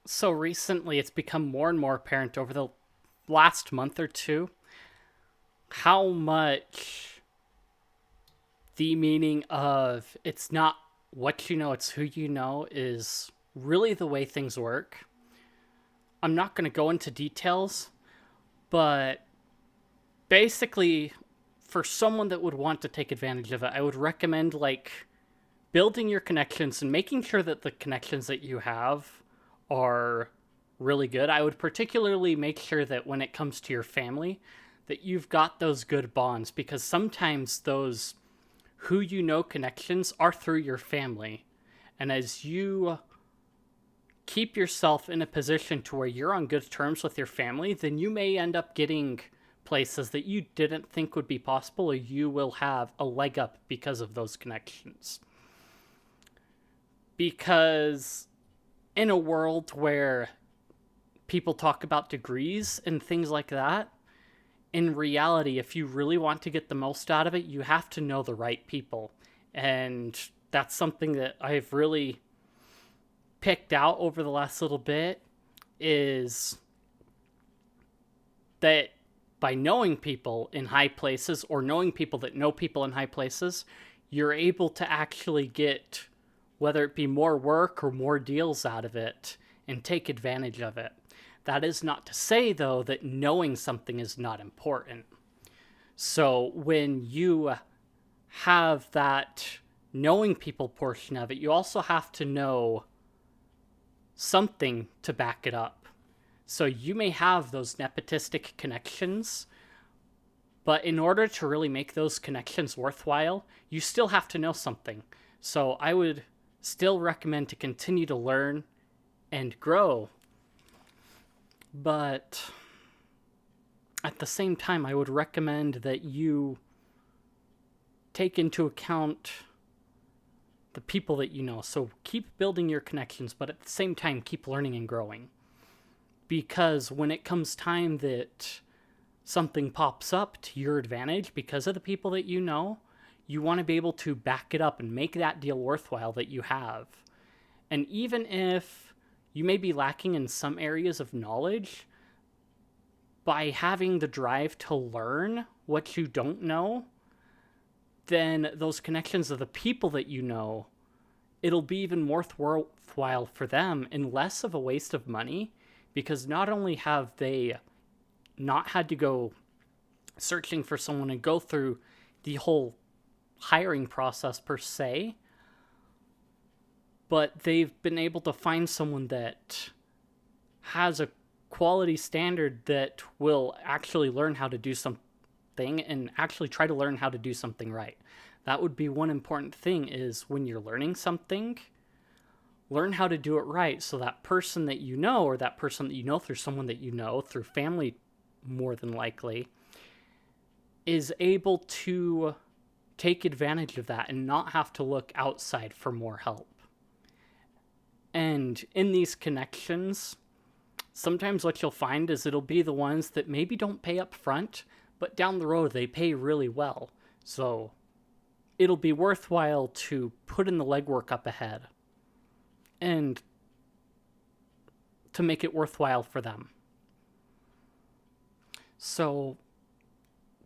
So recently, it's become more and more apparent over the last month or two how much the meaning of it's not what you know, it's who you know is really the way things work. I'm not going to go into details, but basically, for someone that would want to take advantage of it, I would recommend building your connections and making sure that the connections that you have are really good. I would particularly make sure that when it comes to your family, that you've got those good bonds because sometimes those who you know connections are through your family. And as you keep yourself in a position to where you're on good terms with your family, then you may end up getting places that you didn't think would be possible, or you will have a leg up because of those connections. Because in a world where people talk about degrees and things like that, in reality, if you really want to get the most out of it, you have to know the right people. And that's something that I've really picked out over the last little bit is that by knowing people in high places or knowing people that know people in high places, you're able to actually get whether it be more work or more deals out of it and take advantage of it. That is not to say, though, that knowing something is not important. So when you have that knowing people portion of it, you also have to know something to back it up. So you may have those nepotistic connections, but in order to really make those connections worthwhile, you still have to know something. So I would still recommend to continue to learn and grow. But at the same time, I would recommend that you take into account the people that you know. So keep building your connections, but at the same time, keep learning and growing. Because when it comes time that something pops up to your advantage because of the people that you know, you want to be able to back it up and make that deal worthwhile that you have. And even if you may be lacking in some areas of knowledge, by having the drive to learn what you don't know, then those connections of the people that you know, it'll be even more worthwhile for them and less of a waste of money because not only have they not had to go searching for someone and go through the whole hiring process per se, but they've been able to find someone that has a quality standard that will actually learn how to do something and actually try to learn how to do something right. That would be one important thing is when you're learning something, learn how to do it right so that person that you know or that person that you know through someone that you know through family more than likely is able to take advantage of that and not have to look outside for more help. And in these connections, sometimes what you'll find is it'll be the ones that maybe don't pay up front, but down the road they pay really well. So it'll be worthwhile to put in the legwork up ahead and to make it worthwhile for them. So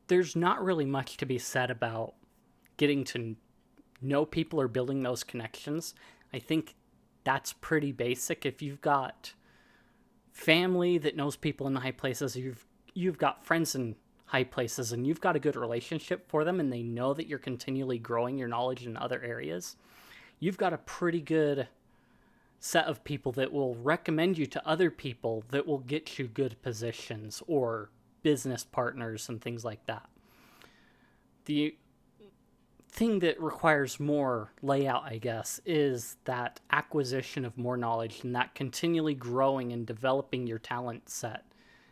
there's not really much to be said about getting to know people or building those connections. I think that's pretty basic. If you've got family that knows people in high places, you've got friends in high places, and you've got a good relationship for them, and they know that you're continually growing your knowledge in other areas, you've got a pretty good set of people that will recommend you to other people that will get you good positions or business partners and things like that. The thing that requires more layout, I guess, is that acquisition of more knowledge and that continually growing and developing your talent set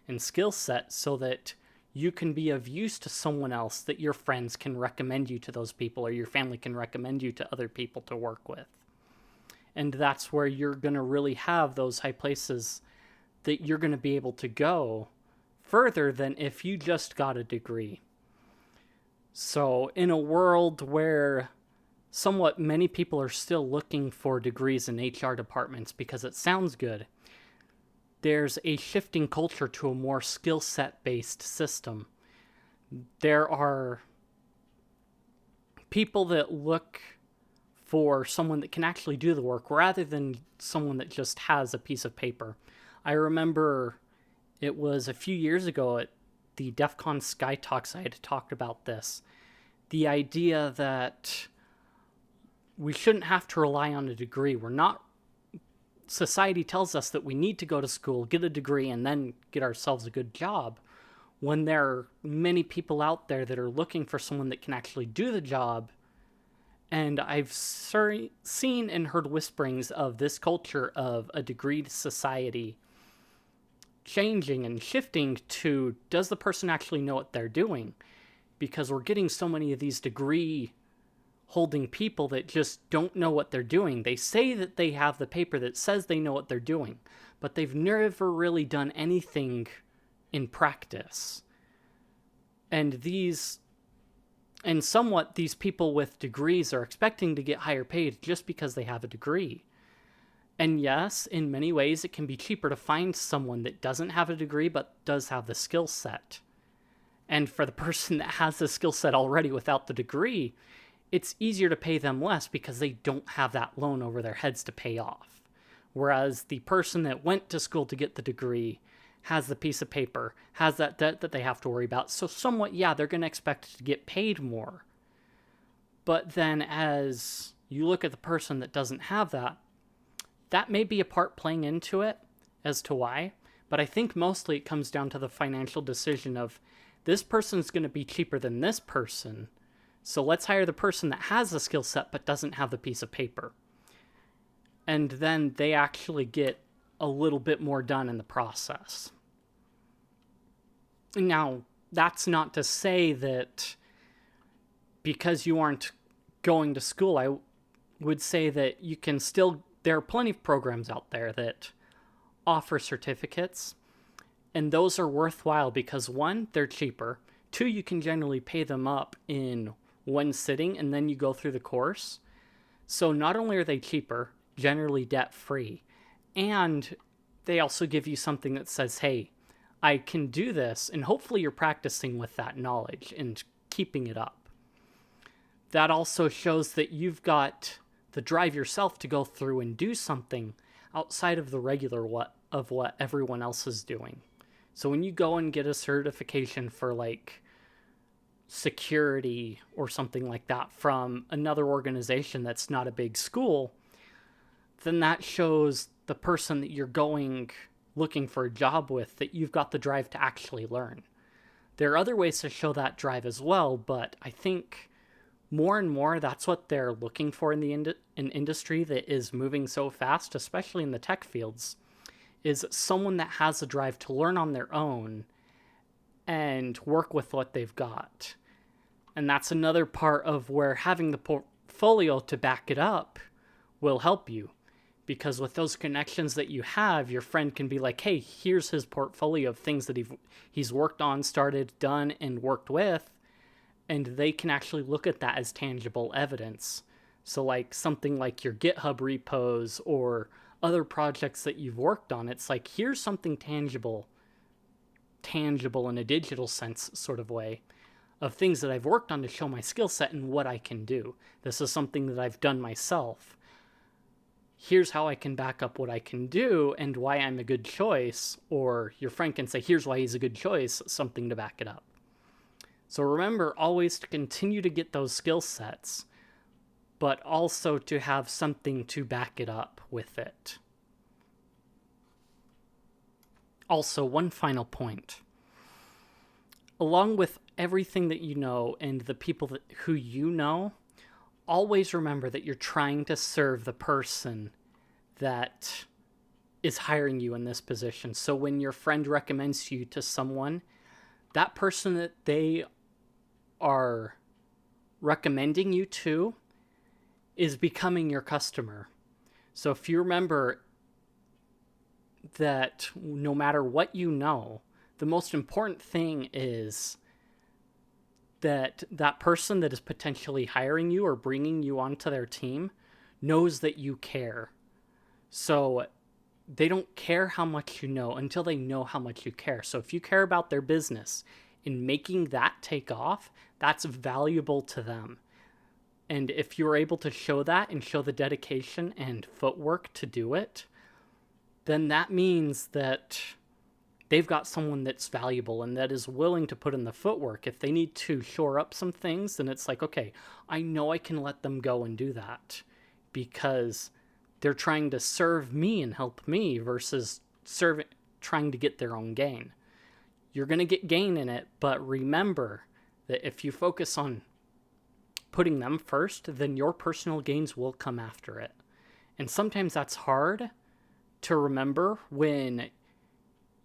and skill set so that you can be of use to someone else, that your friends can recommend you to those people or your family can recommend you to other people to work with. And that's where you're going to really have those high places that you're going to be able to go further than if you just got a degree. So in a world where somewhat many people are still looking for degrees in HR departments because it sounds good, there's a shifting culture to a more skill set based system. There are people that look for someone that can actually do the work rather than someone that just has a piece of paper. I remember it was a few years ago at the DEF CON Sky Talks I had talked about this. The idea that we shouldn't have to rely on a degree. Society tells us that we need to go to school, get a degree, and then get ourselves a good job. When there are many people out there that are looking for someone that can actually do the job. And I've seen and heard whisperings of this culture of a degreed society changing and shifting to, does the person actually know what they're doing? Because we're getting so many of these degree holding people that just don't know what they're doing. They say that they have the paper that says they know what they're doing, but they've never really done anything in practice. And somewhat these people with degrees are expecting to get higher paid just because they have a degree. And yes, in many ways it can be cheaper to find someone that doesn't have a degree but does have the skill set. And for the person that has the skill set already without the degree, it's easier to pay them less because they don't have that loan over their heads to pay off. Whereas the person that went to school to get the degree has the piece of paper, has that debt that they have to worry about. So somewhat, yeah, they're going to expect to get paid more. But then as you look at the person that doesn't have that, that may be a part playing into it as to why. But I think mostly it comes down to the financial decision of, this person's going to be cheaper than this person, so let's hire the person that has the skill set but doesn't have the piece of paper. And then they actually get a little bit more done in the process. Now, that's not to say that because you aren't going to school, I would say that you can still, there are plenty of programs out there that offer certificates, and those are worthwhile because one, they're cheaper. Two, you can generally pay them up in one sitting and then you go through the course. So not only are they cheaper, generally debt-free, and they also give you something that says, hey, I can do this, and hopefully you're practicing with that knowledge and keeping it up. That also shows that you've got the drive yourself to go through and do something outside of the regular what everyone else is doing. So when you go and get a certification for like security or something like that from another organization that's not a big school, then that shows the person that you're going looking for a job with that you've got the drive to actually learn. There are other ways to show that drive as well, but I think more and more that's what they're looking for in the industry that is moving so fast, especially in the tech fields, is someone that has the drive to learn on their own and work with what they've got. And that's another part of where having the portfolio to back it up will help you. Because with those connections that you have, your friend can be like, hey, here's his portfolio of things that he's worked on, started, done, and worked with. And they can actually look at that as tangible evidence. So like something like your GitHub repos or other projects that you've worked on, it's like, here's something tangible in a digital sense sort of way of things that I've worked on to show my skill set and what I can do. This is something that I've done myself. Here's how I can back up what I can do and why I'm a good choice. Or your friend can say, here's why he's a good choice, something to back it up. So remember always to continue to get those skill sets, but also to have something to back it up with it. Also, one final point. Along with everything that you know and the people who you know, always remember that you're trying to serve the person that is hiring you in this position. So when your friend recommends you to someone, that person that they are recommending you to is becoming your customer. So if you remember that no matter what you know, the most important thing is that that person that is potentially hiring you or bringing you onto their team knows that you care. So they don't care how much you know until they know how much you care. So if you care about their business and making that take off, that's valuable to them. And if you're able to show that and show the dedication and footwork to do it, then that means that they've got someone that's valuable and that is willing to put in the footwork. If they need to shore up some things, then it's like, okay, I know I can let them go and do that because they're trying to serve me and help me versus trying to get their own gain. You're going to get gain in it, but remember that if you focus on putting them first, then your personal gains will come after it. And sometimes that's hard to remember when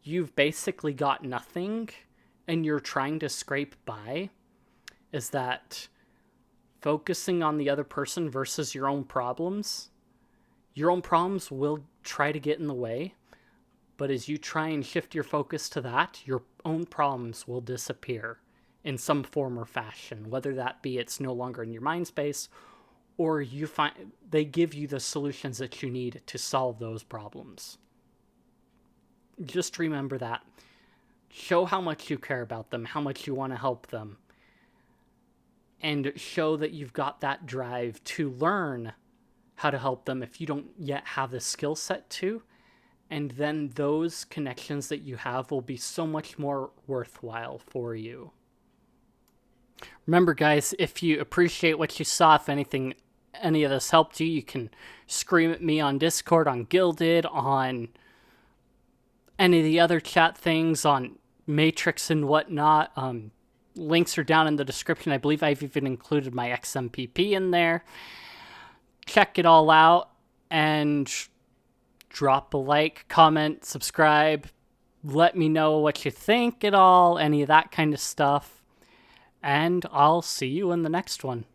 you've basically got nothing and you're trying to scrape by, is that focusing on the other person versus your own problems will try to get in the way. But as you try and shift your focus to that, your own problems will disappear in some form or fashion, whether that be it's no longer in your mind space or you find they give you the solutions that you need to solve those problems. Just remember that. Show how much you care about them, how much you want to help them, and show that you've got that drive to learn how to help them if you don't yet have the skill set to. And then those connections that you have will be so much more worthwhile for you. Remember, guys, if you appreciate what you saw, if any of this helped you, you can scream at me on Discord, on Guilded, on any of the other chat things, on Matrix and whatnot. Links are down in the description. I believe I've even included my XMPP in there. Check it all out and drop a like, comment, subscribe. Let me know what you think at all, any of that kind of stuff. And I'll see you in the next one.